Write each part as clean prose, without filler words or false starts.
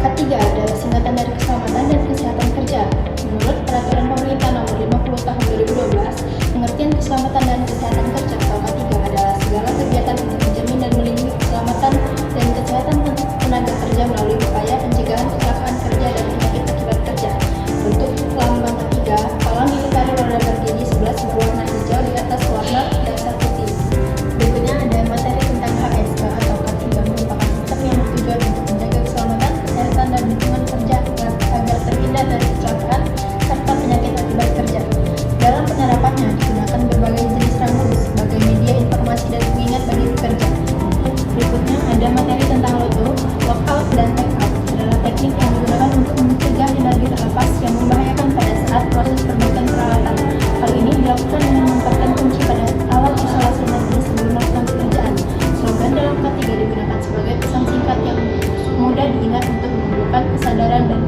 Ketiga adalah singkatan dari keselamatan dan kesehatan kerja. Menurut Peraturan Pemerintah Nomor 50 Tahun 2012, pengertian keselamatan dan kesehatan kerja atau K3 adalah segala kegiatan untuk menjamin dan melindungi keselamatan dan kesehatan tenaga kerja melalui upaya pencegahan kecelakaan kerja dan penyakit akibat kerja. Bentuk lambang K3, palang dilingkari roda berdiri 11 berwarna hijau di atas warna dasar putih. Berikutnya ada materi tentang HSK atau K3 merupakan sistem yang bertujuan untuk menjaga keselamatan, kesehatan, dan lingkungan kerja agar terhindar dari kecelakaan serta penyakit akibat kerja. Dalam penerapannya digunakan berbagai jenis rambu sebagai media informasi dan pengingat bagi pekerja. Berikutnya ada materi tentang loto, lockout, dan take-out adalah teknik yang digunakan untuk mencegah energi terlepas yang membahayakan pada saat proses perbaikan peralatan. Hal ini dilakukan dengan menempatkan kunci pada alat isolasi energi sebelum melakukan pekerjaan. Slogan dalam K3 digunakan sebagai pesan singkat yang mudah diingat untuk menumbuhkan kesadaran dan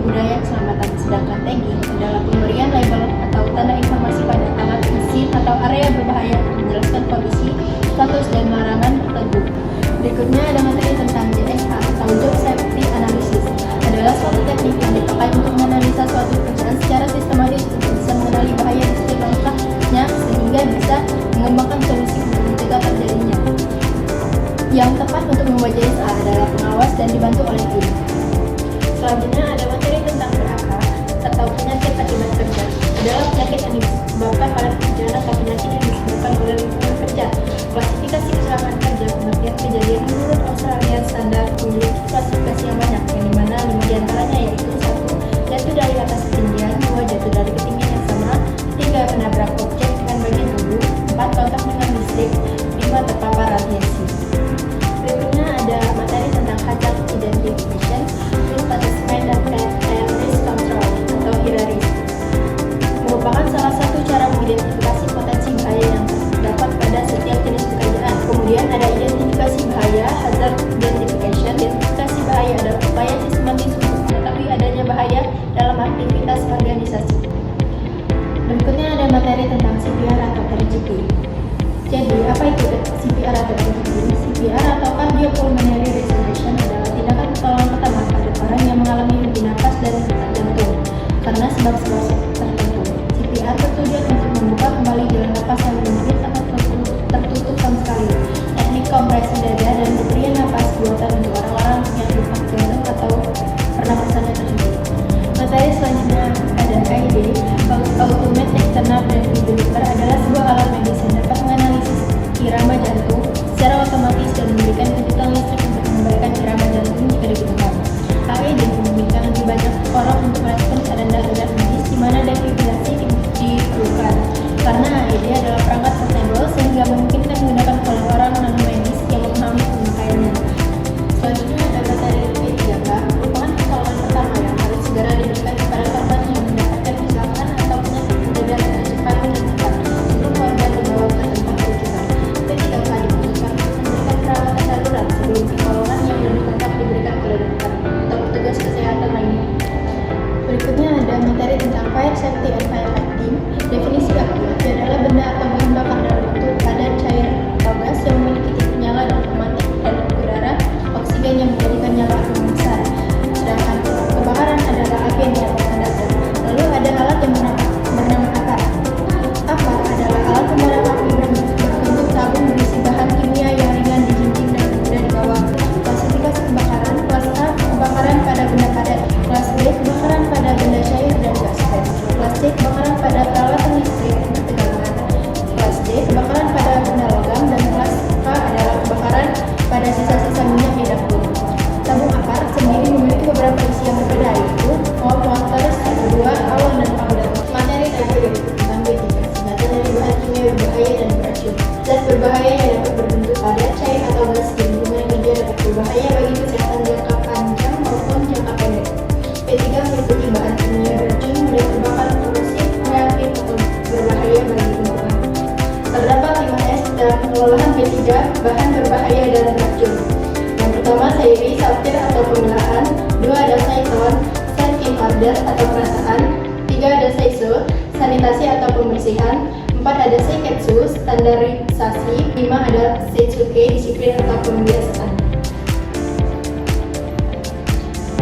budaya keselamatan. Sedangkan tagging adalah pemberian label atau tanda informasi pada alat, mesin, atau area berbahaya menjelaskan kondisi, status, dan larangan tertentu. Berikutnya ada materi tentang JSA atau Job Safety Analysis. Adalah suatu teknik yang dipakai untuk menganalisa suatu pekerjaan secara sistematis untuk bisa mengenali bahaya di setiap langkahnya sehingga bisa mengembangkan solusi untuk mencegah terjadinya. Yang tepat untuk membuat JSA adalah pengawas dan dibantu oleh tim. Selanjutnya ada materi tentang PHK atau penyakit akibat kerja. Adalah penyakit yang disebabkan oleh pekerjaan atau penyakit yang disebabkan oleh lingkungan kerja. Klasifikasi kecelakaan kerja pengertian kejadian menurut Australia Standard memiliki klasifikasi yang banyak, yang dimana 5 diantaranya yaitu 1. Jatuh dari atas ketinggian, 2. Jatuh dari ketinggian yang sama, 3. Menabrak objek dengan bagian tubuh, 4. Kontak dengan listrik, 5. Terpapar radiasi. Berikutnya ada materi tentang hazard identification, risk assessment, dan risk control atau HIRA-RISK. Merupakan salah satu cara mengidentifikasi potensi bahaya yang terdapat pada setiap jenis pekerjaan. Kemudian ada identifikasi bahaya, hazard identification. Identifikasi bahaya adalah upaya sistematis untuk mengetahui adanya bahaya dalam aktivitas organisasi. Berikutnya ada materi tentang CPR atau RGP. Jadi, apa itu CPR atau RGP? CPR atau Cardiopulmonary Resuscitation adalah tindakan pertolongan pertama pada orang yang mengalami henti nafas dan detak jantung karena sebab-sebab tertentu. CPR bertujuan untuk membuka kembali jalan nafas yang menyempit atau tertutup sama sekali. Teknik kompresi dada dan pemberian nafas buatan untuk orang-orang yang luka jantung atau pernapasannya terhenti. Materi selanjutnya ada AED, Automated External Defibrillator adalah sebuah alat medis yang dapat menganalisis irama jantung secara otomatis dan memberikan kejutan listrik untuk mengembalikan irama jantung jika dibutuhkan. AED memungkinkan lebih banyak orang untuk merespon keadaan darurat medis di mana defibrilasi diperlukan. Karena AED adalah perangkat portable sehingga memungkinkan menggunakan oleh orang non-medis yang memahami pemakaiannya. Selanjutnya ada materi P3K, merupakan pertolongan pertama yang harus segera diberikan kepada korban yang mendapatkan kecelakaan atau penyakit mendadak dengan cepat dan cepat sebelum korban dibawa ke tempat rujukan. P3K dibutuhkan untuk memberikan perawatan darurat sebelum pertolongan yang belum tetap diberikan oleh dokter atau petugas kesehatan lainnya. Berikutnya ada materi tentang Fire Safety and Firefighting. Definisi api adalah benda atau bahan bakar dalam bentuk padat, cair, atau gas yang memiliki titik nyala otomatis dan udara oksigen yang menjadikan nyala api membesar. Sedangkan kebakaran adalah api yang dinyalakan datar. Lalu ada alat yang bernama akar. Akar adalah alat pemadam api berbentuk tabung berisi bahan kimia yang ringan dijinjing dan mudah dibawa. Klasifikasi kebakaran: kelas A, kebakaran pada benda padat; kelas B, kebakaran pada benda cair dan gas. Kelas C, kebakaran pada peralatan listrik bertegangan; kelas D, kebakaran pada benda logam; dan kelas K adalah kebakaran pada sisa-sisa minyak di dapur. Tabung akar sendiri memiliki beberapa isi yang berbeda, yaitu malt, water, CO2, alon, dan powder. Materi terakhir tentang B3, senjata dari bahan kimia berbahaya dan beracun. Zat berbahaya yang dapat berbentuk padat, cair, atau gas dan hubungan kerja dapat berbahaya bagi kesehatan jangka panjang maupun jangka pendek. P3 meliputi bahan kimia beracun, mudah terbakar, korosif, reaktif, atau berbahaya bagi lingkungan. Terdapat 5S dalam pengelolaan P3 bahan berbahaya dan beracun. Yang pertama, sayuri, sortir atau pemilahan; 2 ada Saiton, set in order atau perataan; 3 ada Seiso, sanitasi atau pembersihan; 4 ada Seiketsu, standarisasi; 5 ada Seitsuke, disiplin atau pembiasaan.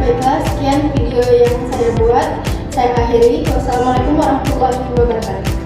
Baiklah, sekian video yang saya buat. Saya akhiri. Wassalamualaikum warahmatullahi wabarakatuh.